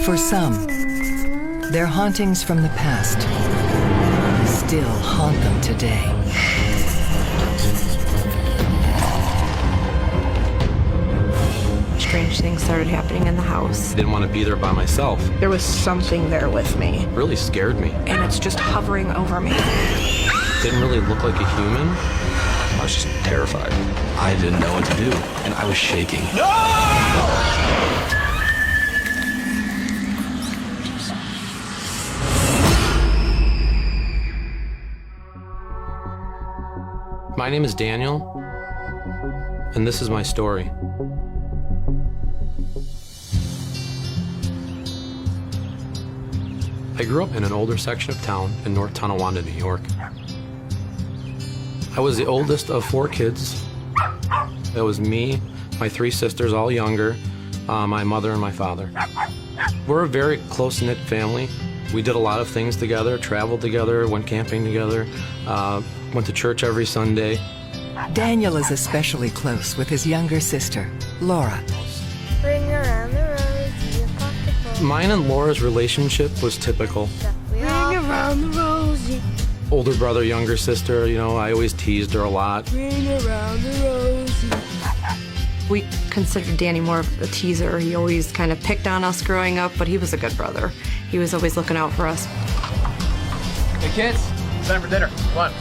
For some, their hauntings from the past still haunt them today. Strange things started happening in the house. I didn't want to be there by myself. There was something there with me. It really scared me. And it's just hovering over me. It didn't really look like a human. I was just terrified. I didn't know what to do, and I was shaking. My name is Daniel, and this is my story. I grew up in an older section of town in North Tonawanda, New York. I was the oldest of 4 kids. It was me, my 3 sisters, all younger, my mother and my father. We're a very close-knit family. We did a lot of things together, traveled together, went camping together, went to church every Sunday. Daniel is especially close with his younger sister, Laura. Bring around the rosy, a pocketful. Mine and Laura's relationship was typical. Bring around the rosy. Older brother, younger sister, you know, I always teased her a lot. Bring around the rosy. We considered Danny more of a teaser. He always kind of picked on us growing up, but he was a good brother. He was always looking out for us. Hey kids, it's time for dinner. Come on.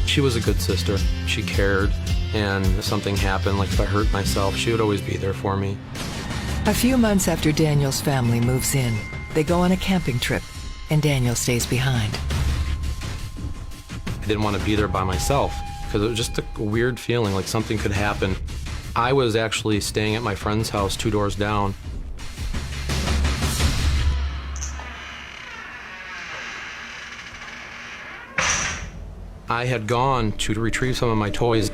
She was a good sister. She cared, and if something happened, like if I hurt myself, she would always be there for me. A few months after Daniel's family moves in, they go on a camping trip, and Daniel stays behind. I didn't want to be there by myself because it was just a weird feeling like something could happen. I was actually staying at my friend's house 2 doors down. I had gone to retrieve some of my toys.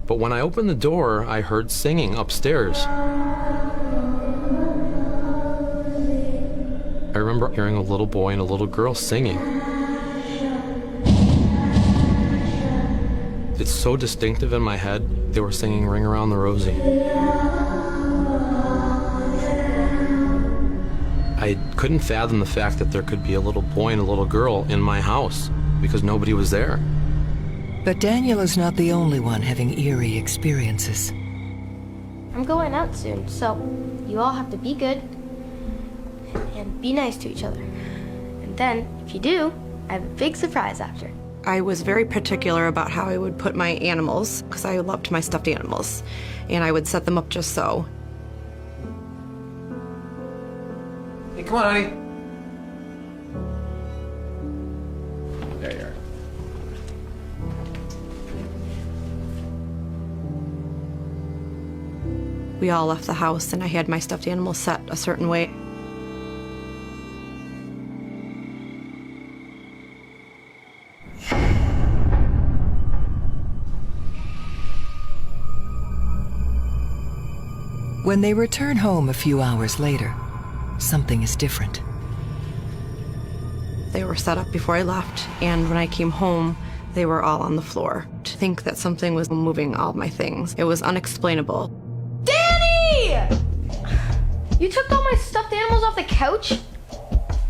But when I opened the door, I heard singing upstairs. I remember hearing a little boy and a little girl singing. It's so distinctive in my head. They were singing Ring Around the Rosie. I couldn't fathom the fact that there could be a little boy and a little girl in my house because nobody was there. But Daniel is not the only one having eerie experiences. I'm going out soon, so you all have to be good and be nice to each other. And then, if you do, I have a big surprise after. I was very particular about how I would put my animals, because I loved my stuffed animals, and I would set them up just so. Hey, come on, honey. There you are. We all left the house, and I had my stuffed animals set a certain way. When they return home a few hours later, something is different. They were set up before I left, and when I came home, they were all on the floor. To think that something was moving all my things, it was unexplainable. Danny! You took all my stuffed animals off the couch?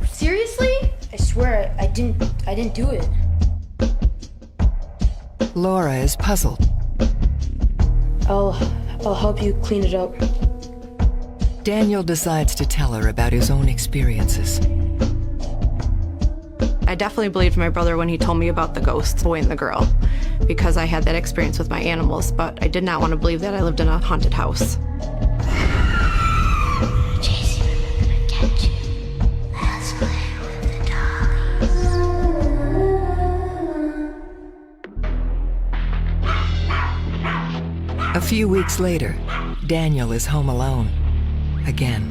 Seriously? I swear, I didn't do it. Laura is puzzled. I'll help you clean it up. Daniel decides to tell her about his own experiences. I definitely believed my brother when he told me about the ghost boy and the girl, because I had that experience with my animals, but I did not want to believe that I lived in a haunted house. Jason, I'm gonna get you. Let's play with the dollies. A few weeks later, Daniel is home alone. Again.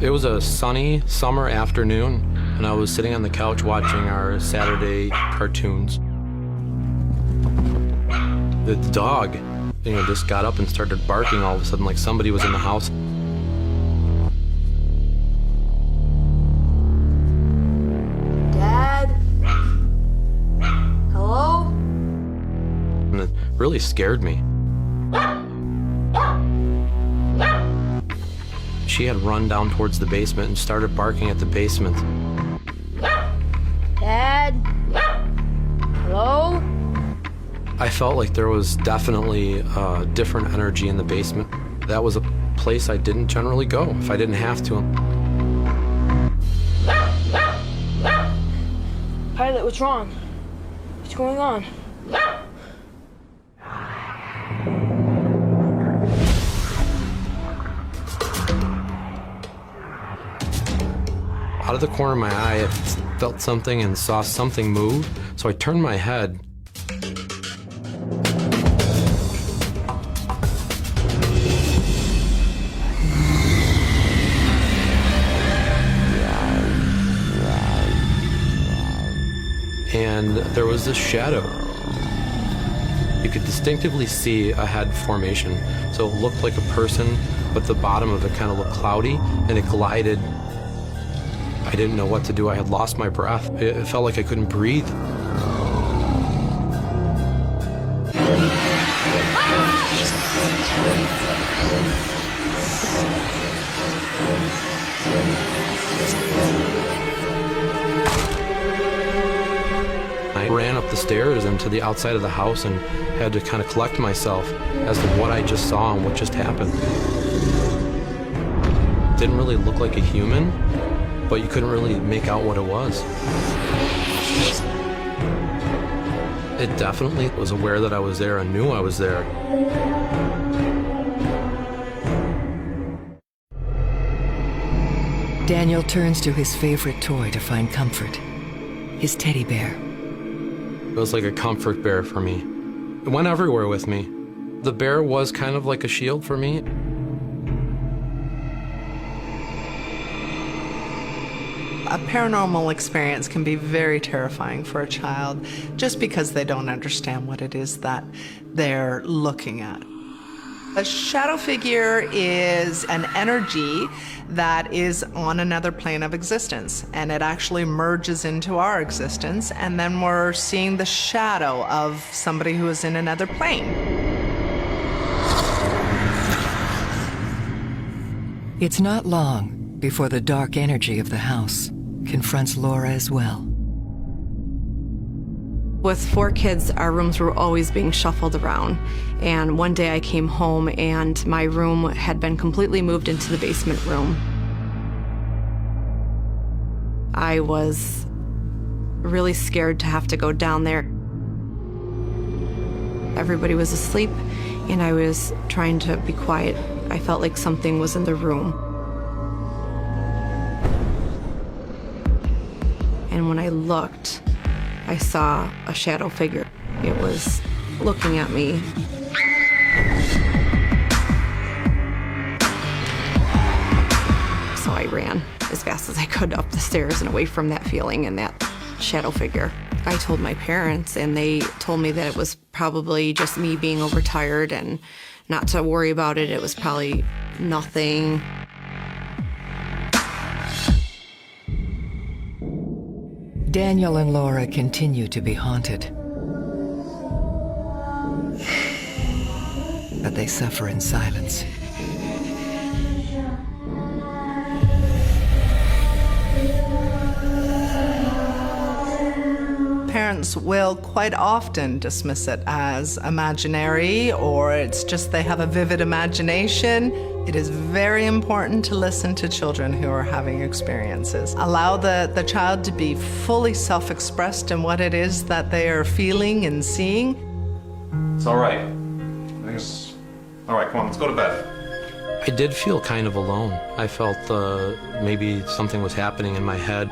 It was a sunny summer afternoon, and I was sitting on the couch watching our Saturday cartoons. The dog, just got up and started barking all of a sudden like somebody was in the house. Dad? Hello? really scared me. She had run down towards the basement and started barking at the basement. Dad? Hello? I felt like there was definitely a different energy in the basement. That was a place I didn't generally go if I didn't have to. Pilot, what's wrong? What's going on? Out of the corner of my eye, I felt something and saw something move, so I turned my head. And there was this shadow. You could distinctively see a head formation, so it looked like a person, but the bottom of it kind of looked cloudy, and it glided. I didn't know what to do. I had lost my breath. It felt like I couldn't breathe. I ran up the stairs and to the outside of the house and had to kind of collect myself as to what I just saw and what just happened. It didn't really look like a human, but you couldn't really make out what it was. It definitely was aware that I was there and knew I was there. Daniel turns to his favorite toy to find comfort, his teddy bear. It was like a comfort bear for me. It went everywhere with me. The bear was kind of like a shield for me. A paranormal experience can be very terrifying for a child just because they don't understand what it is that they're looking at. A shadow figure is an energy that is on another plane of existence, and it actually merges into our existence, and then we're seeing the shadow of somebody who is in another plane. It's not long before the dark energy of the house confronts Laura as well. With 4 kids, our rooms were always being shuffled around. And one day I came home and my room had been completely moved into the basement room. I was really scared to have to go down there. Everybody was asleep and I was trying to be quiet. I felt like something was in the room. And when I looked, I saw a shadow figure. It was looking at me. So I ran as fast as I could up the stairs and away from that feeling and that shadow figure. I told my parents and they told me that it was probably just me being overtired and not to worry about it. It was probably nothing. Daniel and Laura continue to be haunted. But they suffer in silence. Parents will quite often dismiss it as imaginary, or it's just they have a vivid imagination. It is very important to listen to children who are having experiences. Allow the child to be fully self-expressed in what it is that they are feeling and seeing. It's all right. I think it's all right. Come on, let's go to bed. I did feel kind of alone. I felt maybe something was happening in my head.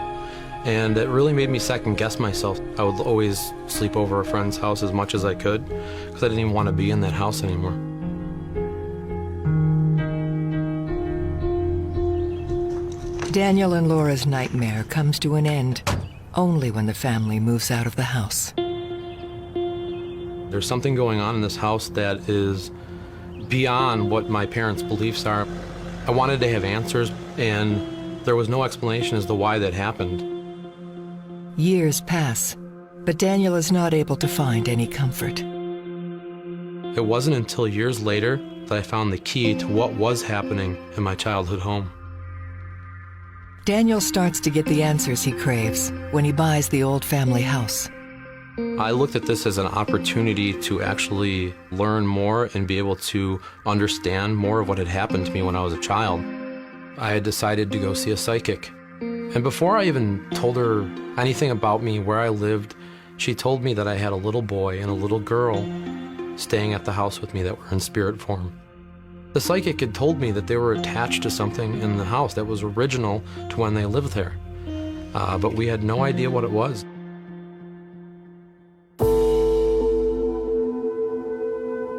And it really made me second guess myself. I would always sleep over a friend's house as much as I could because I didn't even want to be in that house anymore. Daniel and Laura's nightmare comes to an end only when the family moves out of the house. There's something going on in this house that is beyond what my parents' beliefs are. I wanted to have answers, and there was no explanation as to why that happened. Years pass, but Daniel is not able to find any comfort. It wasn't until years later that I found the key to what was happening in my childhood home. Daniel starts to get the answers he craves when he buys the old family house. I looked at this as an opportunity to actually learn more and be able to understand more of what had happened to me when I was a child. I had decided to go see a psychic. And before I even told her anything about me, where I lived, she told me that I had a little boy and a little girl staying at the house with me that were in spirit form. The psychic had told me that they were attached to something in the house that was original to when they lived there. But we had no idea what it was.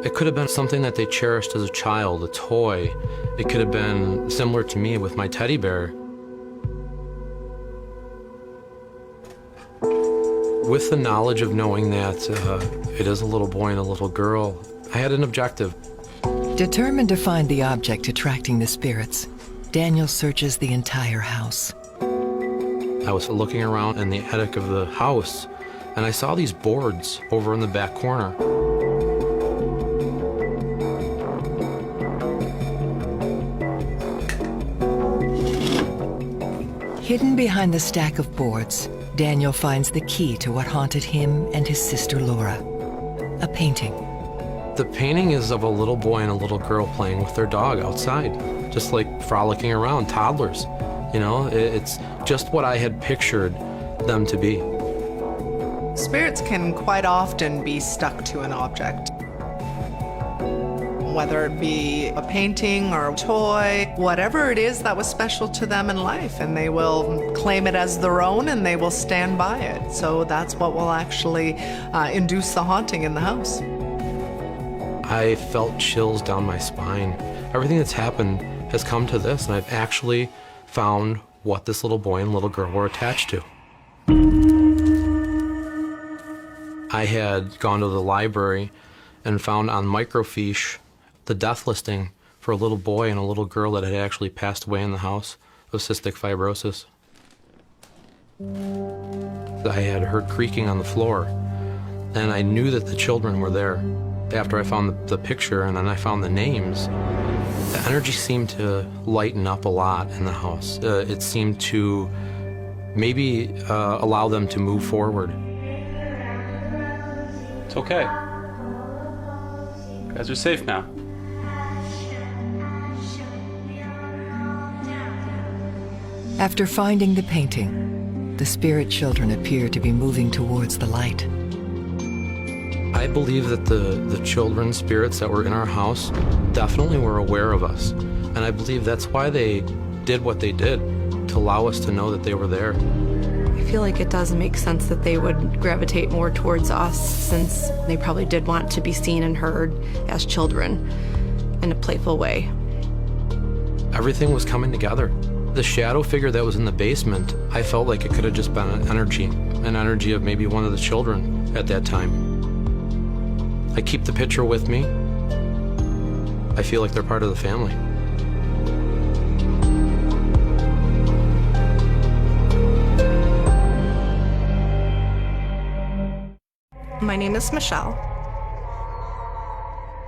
It could have been something that they cherished as a child, a toy. It could have been similar to me with my teddy bear. With the knowledge of knowing that it is a little boy and a little girl, I had an objective. Determined to find the object attracting the spirits, Daniel searches the entire house. I was looking around in the attic of the house, and I saw these boards over in the back corner. Hidden behind the stack of boards, Daniel finds the key to what haunted him and his sister Laura, a painting. The painting is of a little boy and a little girl playing with their dog outside, just like frolicking around, toddlers. You know, it's just what I had pictured them to be. Spirits can quite often be stuck to an object. Whether it be a painting or a toy, whatever it is that was special to them in life, and they will claim it as their own and they will stand by it. So that's what will actually induce the haunting in the house. I felt chills down my spine. Everything that's happened has come to this, and I've actually found what this little boy and little girl were attached to. I had gone to the library and found on microfiche the death listing for a little boy and a little girl that had actually passed away in the house of cystic fibrosis. I had heard creaking on the floor, and I knew that the children were there. After I found the picture and then I found the names, the energy seemed to lighten up a lot in the house. It seemed to maybe allow them to move forward. It's okay. You guys are safe now. After finding the painting, the spirit children appear to be moving towards the light. I believe that the children spirits that were in our house definitely were aware of us. And I believe that's why they did what they did, to allow us to know that they were there. I feel like it does make sense that they would gravitate more towards us, since they probably did want to be seen and heard as children in a playful way. Everything was coming together. The shadow figure that was in the basement, I felt like it could have just been an energy of maybe one of the children at that time. I keep the picture with me. I feel like they're part of the family. My name is Michelle,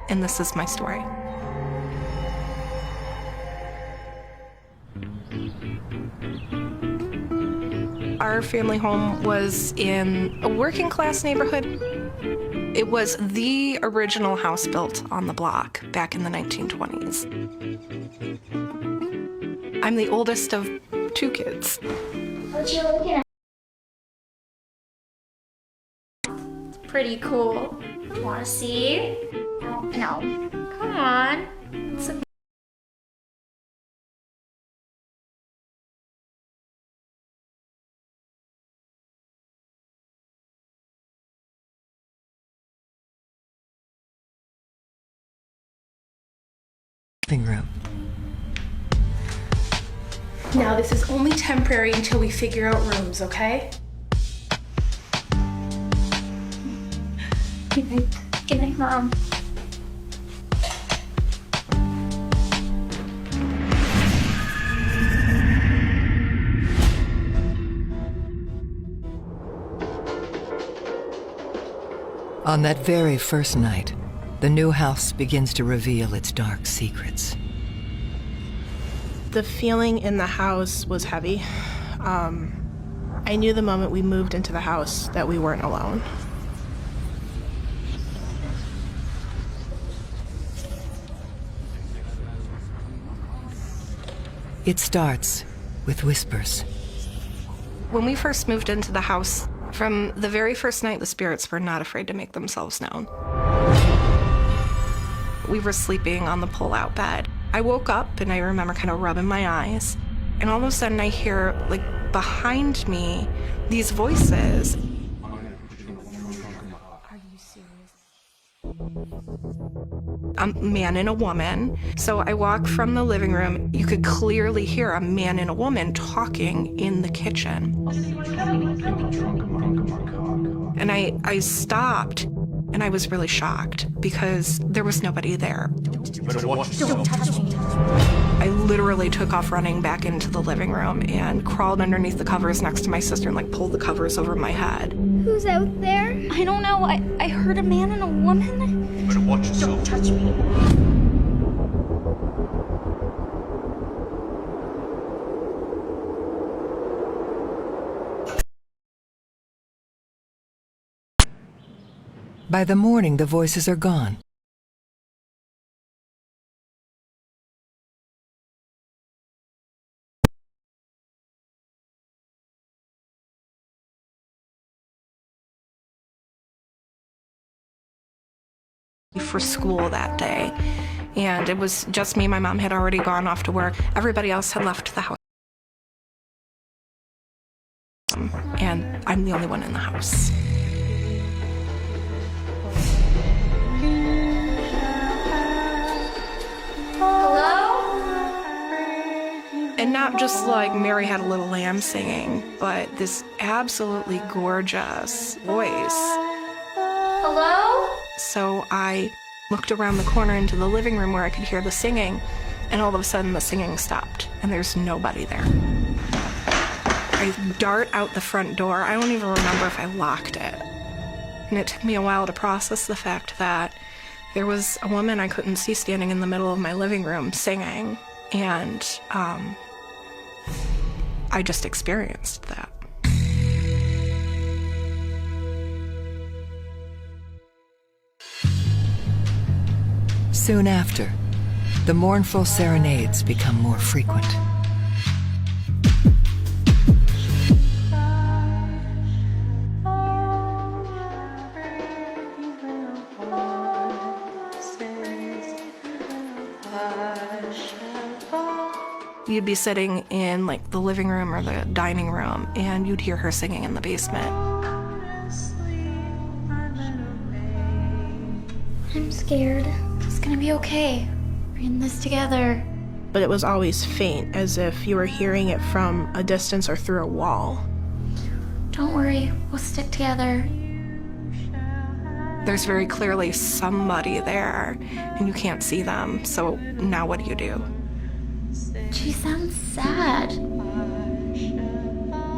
and this is my story. Our family home was in a working class neighborhood. It was the original house built on the block back in the 1920s. I'm the oldest of 2 kids. What you looking at? It's pretty cool. Wanna see? No. Come on. It's a living room. Now, this is only temporary until we figure out rooms, okay? Good night. Good night, Mom. On that very first night, the new house begins to reveal its dark secrets. The feeling in the house was heavy. I knew the moment we moved into the house that we weren't alone. It starts with whispers. When we first moved into the house, from the very first night, the spirits were not afraid to make themselves known. We were sleeping on the pull-out bed. I woke up and I remember kind of rubbing my eyes, and all of a sudden I hear, like, behind me, these voices. A man and a woman. So I walk from the living room. You could clearly hear a man and a woman talking in the kitchen. And I stopped, and I was really shocked because there was nobody there. Don't touch me. I literally took off running back into the living room and crawled underneath the covers next to my sister and, like, pulled the covers over my head. Who's out there? I don't know. I heard a man and a woman. Better watch yourself. Don't touch me. By the morning, the voices are gone. For school that day, and it was just me. My mom had already gone off to work. Everybody else had left the house, and I'm the only one in the house. Hello? And not just like Mary Had a Little Lamb singing, but this absolutely gorgeous voice. Hello? So I looked around the corner into the living room where I could hear the singing, and all of a sudden the singing stopped, and there's nobody there. I dart out the front door. I don't even remember if I locked it. And it took me a while to process the fact that there was a woman I couldn't see standing in the middle of my living room singing, and I just experienced that. Soon after, the mournful serenades become more frequent. You'd be sitting in, like, the living room or the dining room, and you'd hear her singing in the basement. I'm scared. It's gonna be okay. We're in this together. But it was always faint, as if you were hearing it from a distance or through a wall. Don't worry, we'll stick together. There's very clearly somebody there, and you can't see them, so now what do? She sounds sad.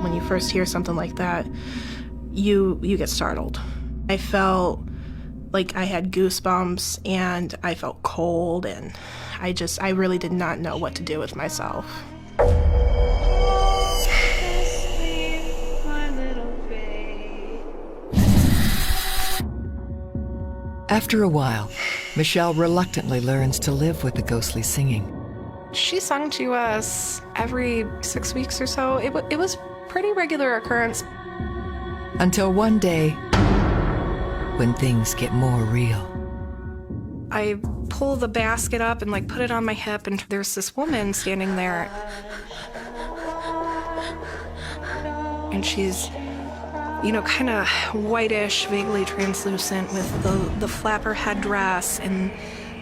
When you first hear something like that, you get startled. I felt like I had goosebumps, and I felt cold, and I really did not know what to do with myself. After a while, Michelle reluctantly learns to live with the ghostly singing. She sung to us every 6 weeks or so. It was pretty regular occurrence. Until one day, when things get more real. I pull the basket up and, like, put it on my hip, and there's this woman standing there. And she's, you know, kind of whitish, vaguely translucent, with the flapper headdress and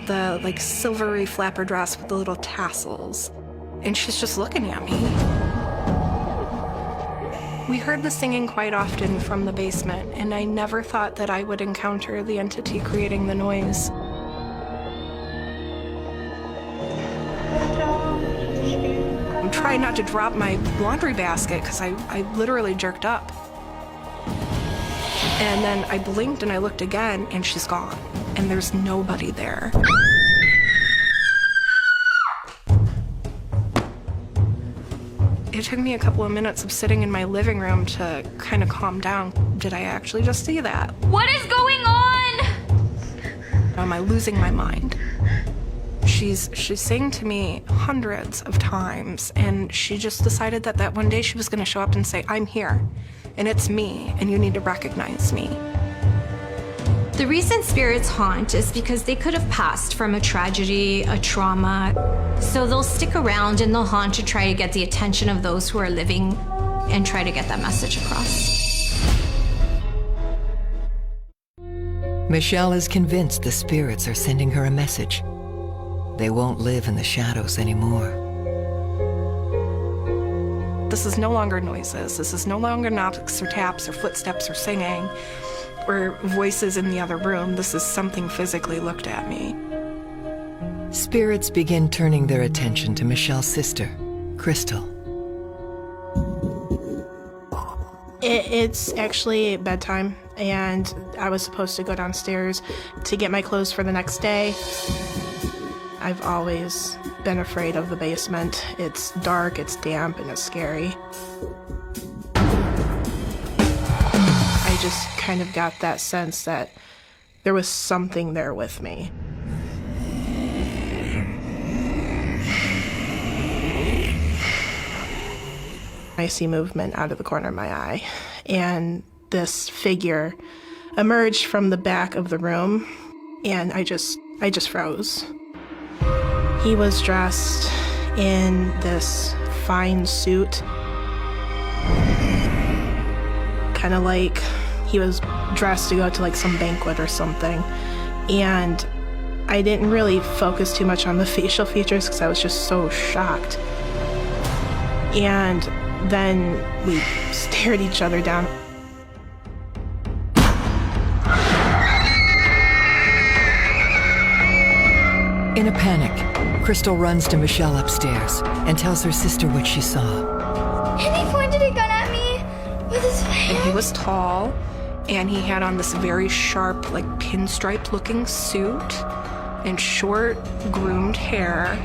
the, like, silvery flapper dress with the little tassels. And she's just looking at me. We heard the singing quite often from the basement, and I never thought that I would encounter the entity creating the noise. I'm trying not to drop my laundry basket because I literally jerked up. And then I blinked and I looked again and she's gone. And there's nobody there. It took me a couple of minutes of sitting in my living room to kind of calm down. Did I actually just see that? What is going on? Am I losing my mind? She's saying to me hundreds of times, and she just decided that one day she was gonna show up and say, I'm here, and it's me, and you need to recognize me. The reason spirits haunt is because they could have passed from a tragedy, a trauma, so they'll stick around and they'll haunt to try to get the attention of those who are living and try to get that message across. Michelle is convinced the spirits are sending her a message. They won't live in the shadows anymore. This is no longer noises. This is no longer knocks or taps or footsteps or singing or voices in the other room. This is something physically looked at me. Spirits begin turning their attention to Michelle's sister, Crystal. It's actually bedtime, and I was supposed to go downstairs to get my clothes for the next day. I've always been afraid of the basement. It's dark, it's damp, and it's scary. I just kind of got that sense that there was something there with me. I see movement out of the corner of my eye, and this figure emerged from the back of the room, and I just froze. He was dressed in this fine suit, kind of like he was dressed to go to like some banquet or something, and I didn't really focus too much on the facial features because I was just so shocked. And then we stared each other down. In a panic, Crystal runs to Michelle upstairs and tells her sister what she saw. And he pointed a gun at me with his hand. And he was tall, and he had on this very sharp, like pinstripe-looking suit and short, groomed hair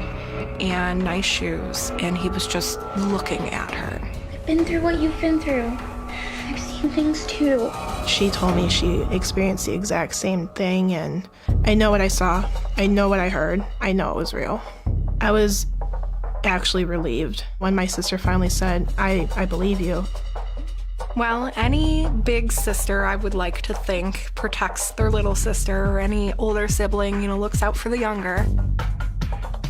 and nice shoes, and he was just looking at her. I've been through what you've been through. I've seen things too. She told me she experienced the exact same thing, and I know what I saw. I know what I heard. I know it was real. I was actually relieved when my sister finally said, I believe you. Well, any big sister, I would like to think, protects their little sister, or any older sibling, looks out for the younger.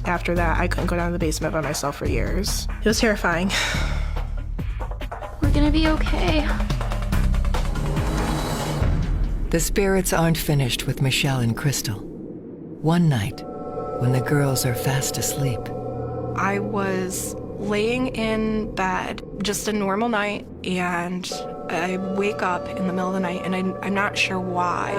After that, I couldn't go down to the basement by myself for years. It was terrifying. We're gonna be okay. The spirits aren't finished with Michelle and Crystal. One night, when the girls are fast asleep, I was laying in bed, just a normal night, and I wake up in the middle of the night, and I'm not sure why.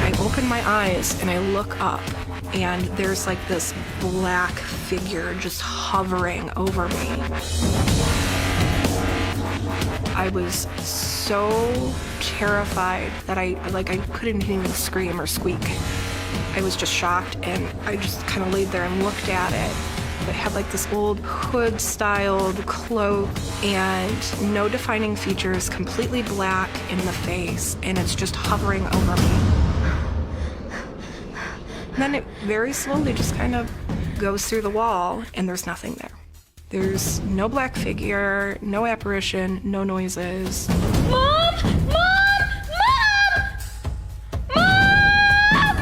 I open my eyes and I look up, and there's like this black figure just hovering over me. I was so terrified that I couldn't even scream or squeak. I was just shocked, and I just kind of laid there and looked at it. It had like this old hood-styled cloak and no defining features, completely black in the face, and it's just hovering over me. And then it very slowly just kind of goes through the wall, and there's nothing there. There's no black figure, no apparition, no noises. Mom! Mom! Mom!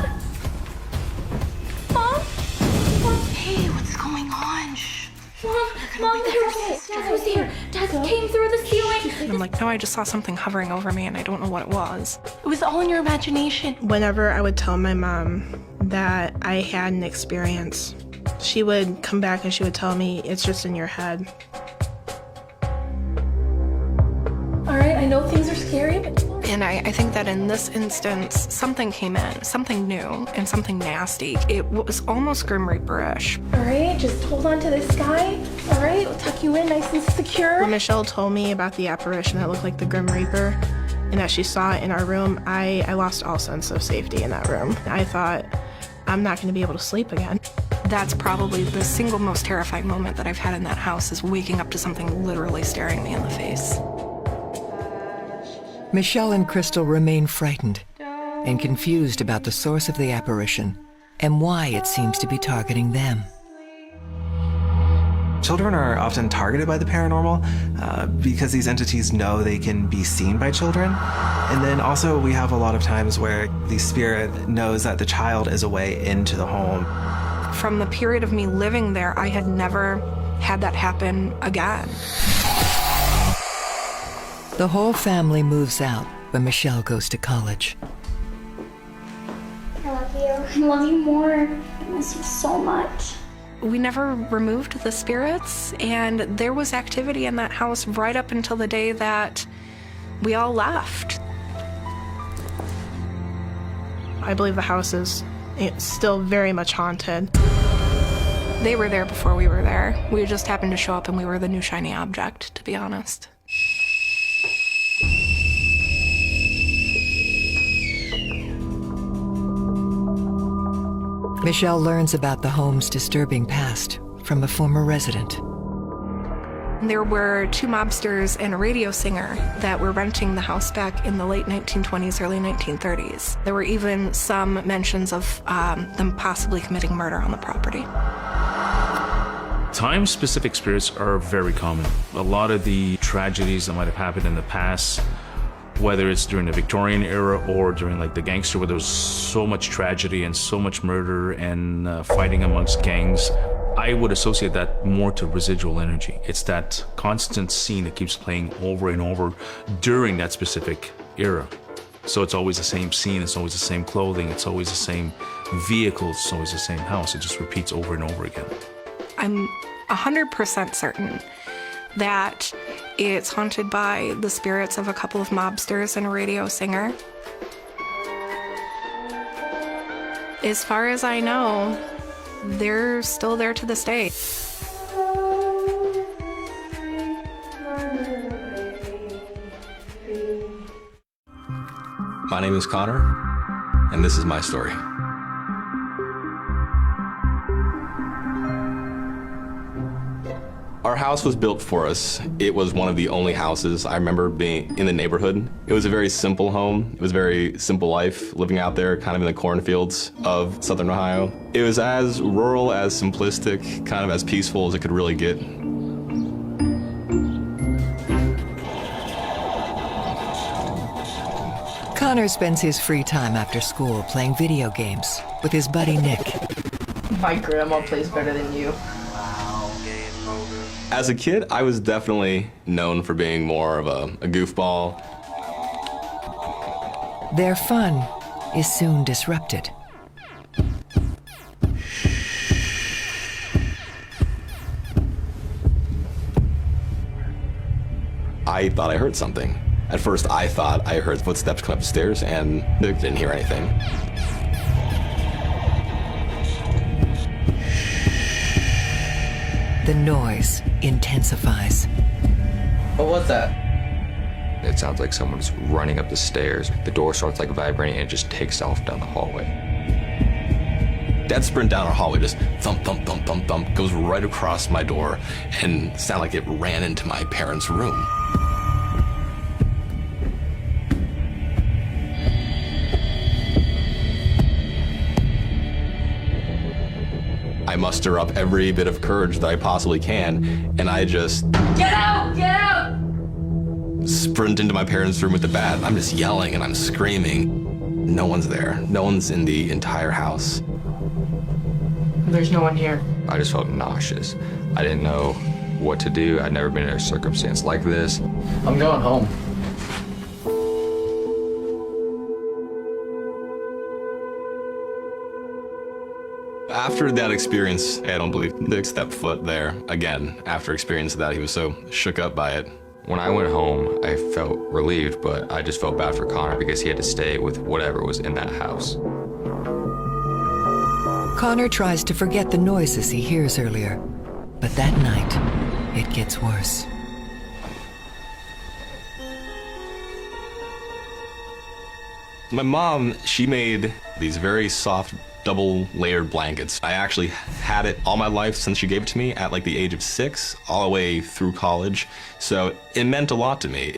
Mom! Mom? Hey, what's going on? Shh. Mom, Dad was here. Dad came through the ceiling. And I'm like, no, I just saw something hovering over me, and I don't know what it was. It was all in your imagination. Whenever I would tell my mom that I had an experience, she would come back and she would tell me, it's just in your head. All right, I know things are scary, but And I think that in this instance, something came in, something new and something nasty. It was almost Grim Reaper-ish. All right, just hold on to this guy. All right, we'll tuck you in nice and secure. When Michelle told me about the apparition that looked like the Grim Reaper and that she saw it in our room, I lost all sense of safety in that room. I thought, I'm not going to be able to sleep again. That's probably the single most terrifying moment that I've had in that house, is waking up to something literally staring me in the face. Michelle and Crystal remain frightened and confused about the source of the apparition and why it seems to be targeting them. Children are often targeted by the paranormal because these entities know they can be seen by children. And then also we have a lot of times where the spirit knows that the child is a way into the home. From the period of me living there, I had never had that happen again. The whole family moves out when Michelle goes to college. I love you. I love you more. I miss you so much. We never removed the spirits, and there was activity in that house right up until the day that we all left. I believe the house is still very much haunted. They were there before we were there. We just happened to show up and we were the new shiny object, to be honest. Michelle learns about the home's disturbing past from a former resident. There were 2 mobsters and a radio singer that were renting the house back in the late 1920s, early 1930s. There were even some mentions of them possibly committing murder on the property. Time-specific spirits are very common. A lot of the tragedies that might have happened in the past, whether it's during the Victorian era or during like the gangster, where there was so much tragedy and so much murder and fighting amongst gangs, I would associate that more to residual energy. It's that constant scene that keeps playing over and over during that specific era. So it's always the same scene, it's always the same clothing, it's always the same vehicles, it's always the same house. It just repeats over and over again. I'm 100% certain that it's haunted by the spirits of a couple of mobsters and a radio singer. As far as I know, they're still there to this day. My name is Connor, and this is my story. Our house was built for us. It was one of the only houses I remember being in the neighborhood. It was a very simple home. It was a very simple life, living out there kind of in the cornfields of Southern Ohio. It was as rural, as simplistic, kind of as peaceful as it could really get. Connor spends his free time after school playing video games with his buddy Nick. My grandma plays better than you. As a kid, I was definitely known for being more of a goofball. Their fun is soon disrupted. I thought I heard something. At first, I thought I heard footsteps come up the stairs and didn't hear anything. The noise intensifies. What was that? It sounds like someone's running up the stairs. The door starts like vibrating and it just takes off down the hallway. Dad sprinted down our hallway, just thump, thump, thump, thump, thump, goes right across my door and sounded like it ran into my parents' room. I muster up every bit of courage that I possibly can, and I just... Get out! Get out! Sprint into my parents' room with the bat. I'm just yelling and I'm screaming. No one's there. No one's in the entire house. There's no one here. I just felt nauseous. I didn't know what to do. I'd never been in a circumstance like this. I'm going home. After that experience, I don't believe Nick stepped foot there again. After experiencing that, he was so shook up by it. When I went home, I felt relieved, but I just felt bad for Connor because he had to stay with whatever was in that house. Connor tries to forget the noises he hears earlier, but that night, it gets worse. My mom, she made these very soft double-layered blankets. I actually had it all my life since she gave it to me at like the age of 6, all the way through college. So it meant a lot to me.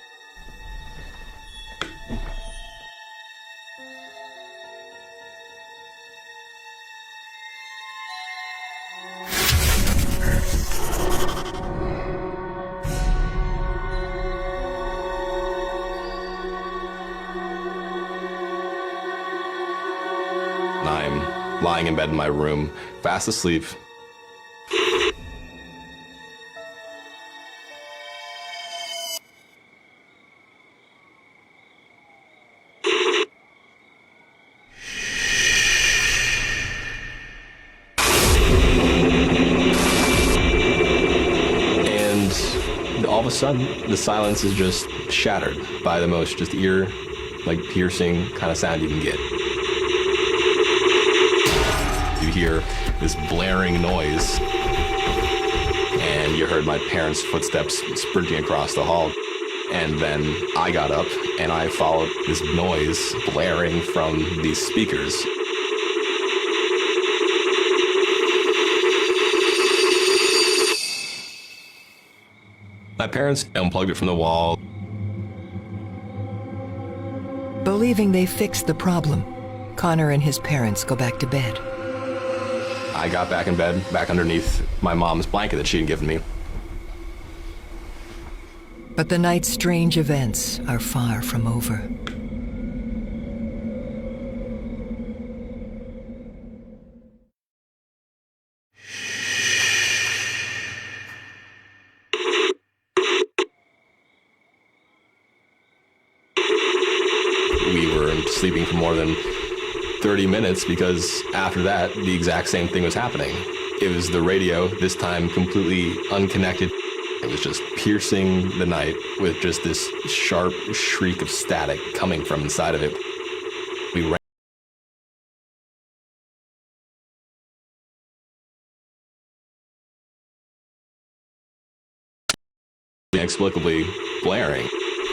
I'm lying in bed in my room, fast asleep. And all of a sudden, the silence is just shattered by the most just ear, like piercing kind of sound you can get. You hear this blaring noise, and you heard my parents' footsteps sprinting across the hall. And then I got up, and I followed this noise blaring from these speakers. My parents unplugged it from the wall. Believing they fixed the problem, Connor and his parents go back to bed. I got back in bed, back underneath my mom's blanket that she had given me. But the night's strange events are far from over. We weren't sleeping for more than 30 minutes because after that, the exact same thing was happening. It was the radio, this time completely unconnected. It was just piercing the night with just this sharp shriek of static coming from inside of it. We ran. Inexplicably blaring.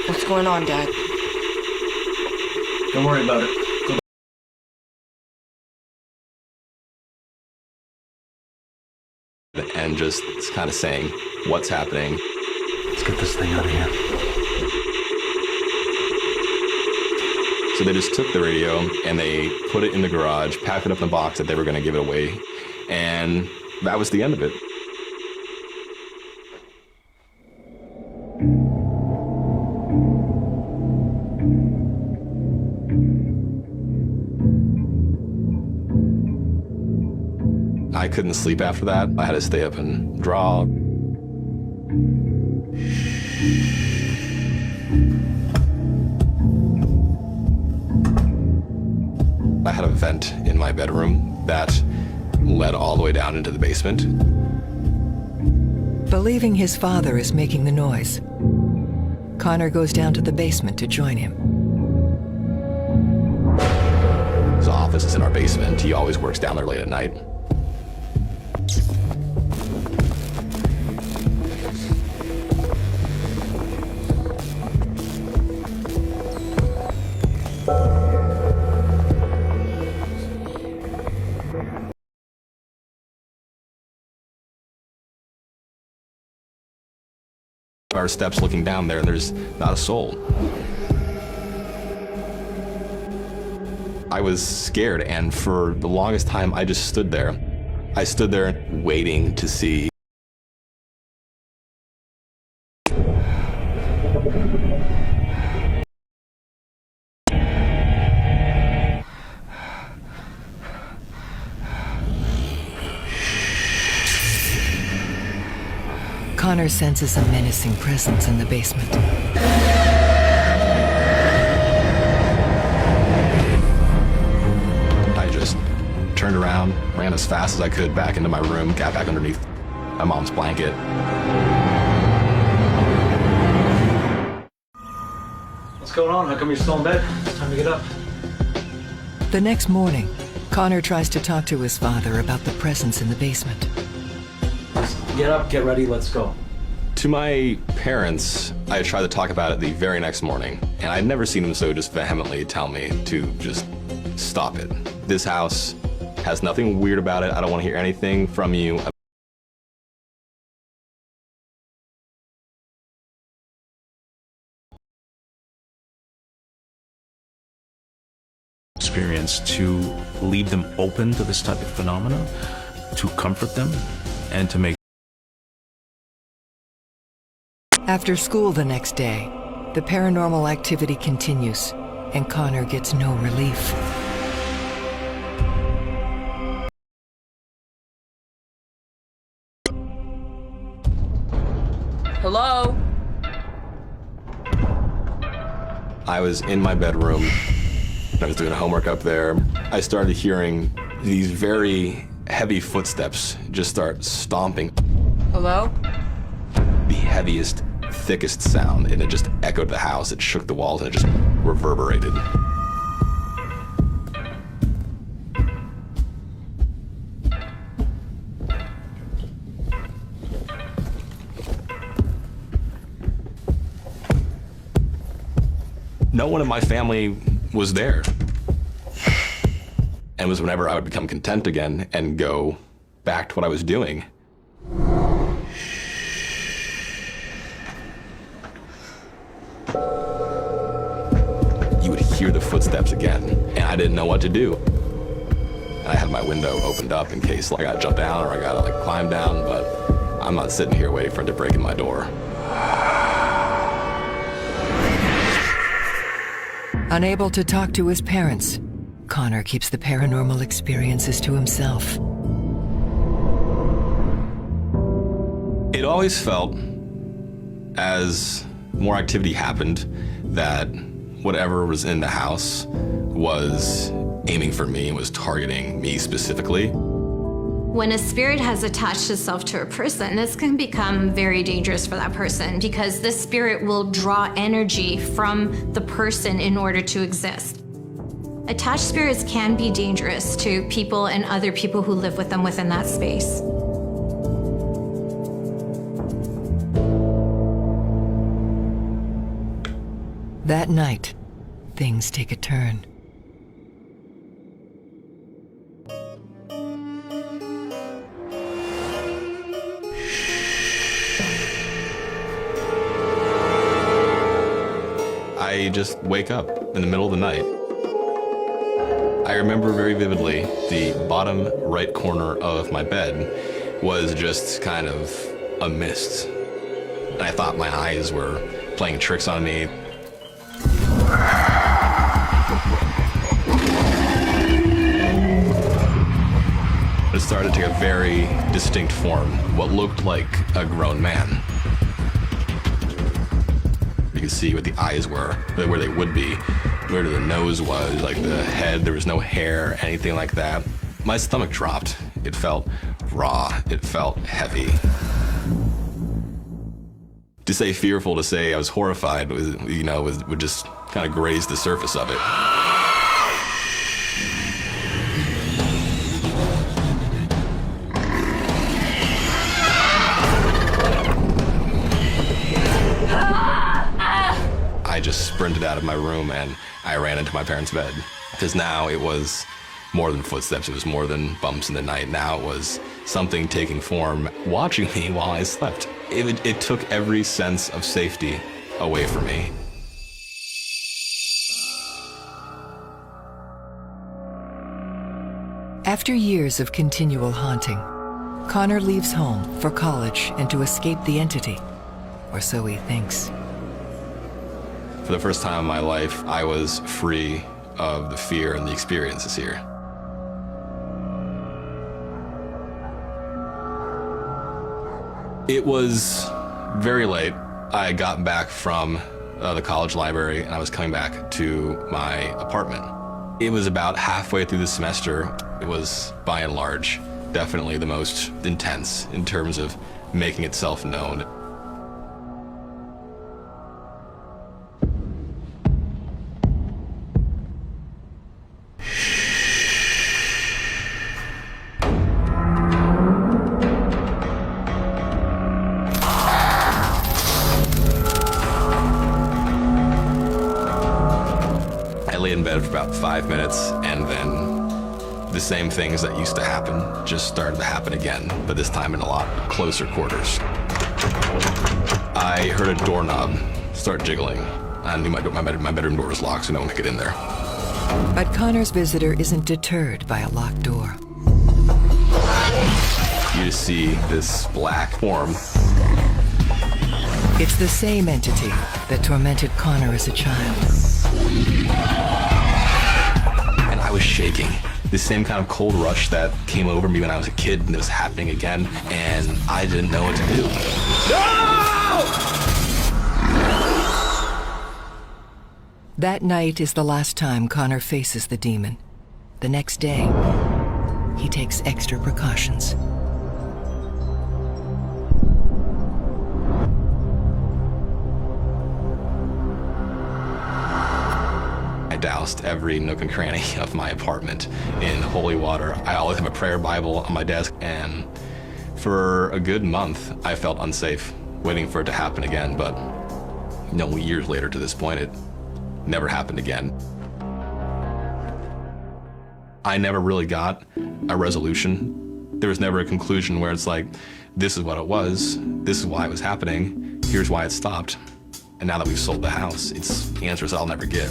What's going on, Dad? Don't worry about it. And just kind of saying, what's happening? Let's get this thing out of here. So they just took the radio and they put it in the garage, packed it up in a box that they were going to give it away. And that was the end of it. I couldn't sleep after that. I had to stay up and draw. I had a vent in my bedroom that led all the way down into the basement. Believing his father is making the noise, Connor goes down to the basement to join him. His office is in our basement. He always works down there late at night. Our steps looking down there, and there's not a soul. I was scared, and for the longest time, I just stood there. I stood there waiting to see. Connor senses a menacing presence in the basement. I just turned around, ran as fast as I could back into my room, got back underneath my mom's blanket. going on? How come you're still in bed? It's time to get up. The next morning, Connor tries to talk to his father about the presence in the basement. Get up, get ready, let's go. To my parents, I tried to talk about it the very next morning, and I'd never seen them so just vehemently tell me to just stop it. This house has nothing weird about it. I don't want to hear anything from you. Experience to leave them open to this type of phenomena, to comfort them, and to make. After school the next day, the paranormal activity continues, and Connor gets no relief. Hello? I was in my bedroom. I was doing homework up there. I started hearing these very heavy footsteps just start stomping. Hello? The heaviest, thickest sound, and it just echoed the house. It shook the walls, and it just reverberated. No one in my family was there. And it was whenever I would become content again and go back to what I was doing. You would hear the footsteps again, and I didn't know what to do. And I had my window opened up in case I gotta jump down or I gotta climb down, but I'm not sitting here waiting for it to break in my door. Unable to talk to his parents, Connor keeps the paranormal experiences to himself. It always felt, as more activity happened, that whatever was in the house was aiming for me and was targeting me specifically. When a spirit has attached itself to a person, this can become very dangerous for that person because this spirit will draw energy from the person in order to exist. Attached spirits can be dangerous to people and other people who live with them within that space. That night, things take a turn. I just wake up in the middle of the night. I remember very vividly the bottom right corner of my bed was just kind of a mist. And I thought my eyes were playing tricks on me. It started to take a very distinct form, what looked like a grown man. You could see what the eyes were, where they would be, where the nose was, like the head, there was no hair, anything like that. My stomach dropped. It felt raw, it felt heavy. To say fearful, to say I was horrified, was, would just kind of graze the surface of it. I just sprinted out of my room and I ran into my parents' bed. Because now it was more than footsteps, it was more than bumps in the night. Now it was something taking form, watching me while I slept. It took every sense of safety away from me. After years of continual haunting, Connor leaves home for college and to escape the entity, or so he thinks. For the first time in my life, I was free of the fear and the experiences here. It was very late. I had gotten back from the college library and I was coming back to my apartment. It was about halfway through the semester. It was, by and large, definitely the most intense in terms of making itself known. about 5 minutes, and then the same things that used to happen just started to happen again, but this time in a lot closer quarters. I heard a doorknob start jiggling. I knew my bedroom door was locked, so no one could get in there. But Connor's visitor isn't deterred by a locked door. You just see this black form. It's the same entity that tormented Connor as a child. And I was shaking. The same kind of cold rush that came over me when I was a kid, and it was happening again, and I didn't know what to do. No! That night is the last time Connor faces the demon. The next day, he takes extra precautions. I doused every nook and cranny of my apartment in holy water. I always have a prayer Bible on my desk, and for a good month, I felt unsafe, waiting for it to happen again, but years later to this point, it never happened again. I never really got a resolution. There was never a conclusion where it's like, this is what it was, this is why it was happening, here's why it stopped. And now that we've sold the house, it's answers I'll never get.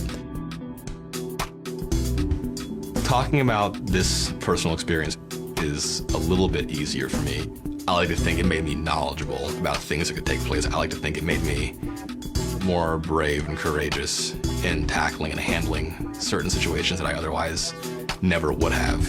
Talking about this personal experience is a little bit easier for me. I like to think it made me knowledgeable about things that could take place. I like to think it made me more brave and courageous in tackling and handling certain situations that I otherwise never would have.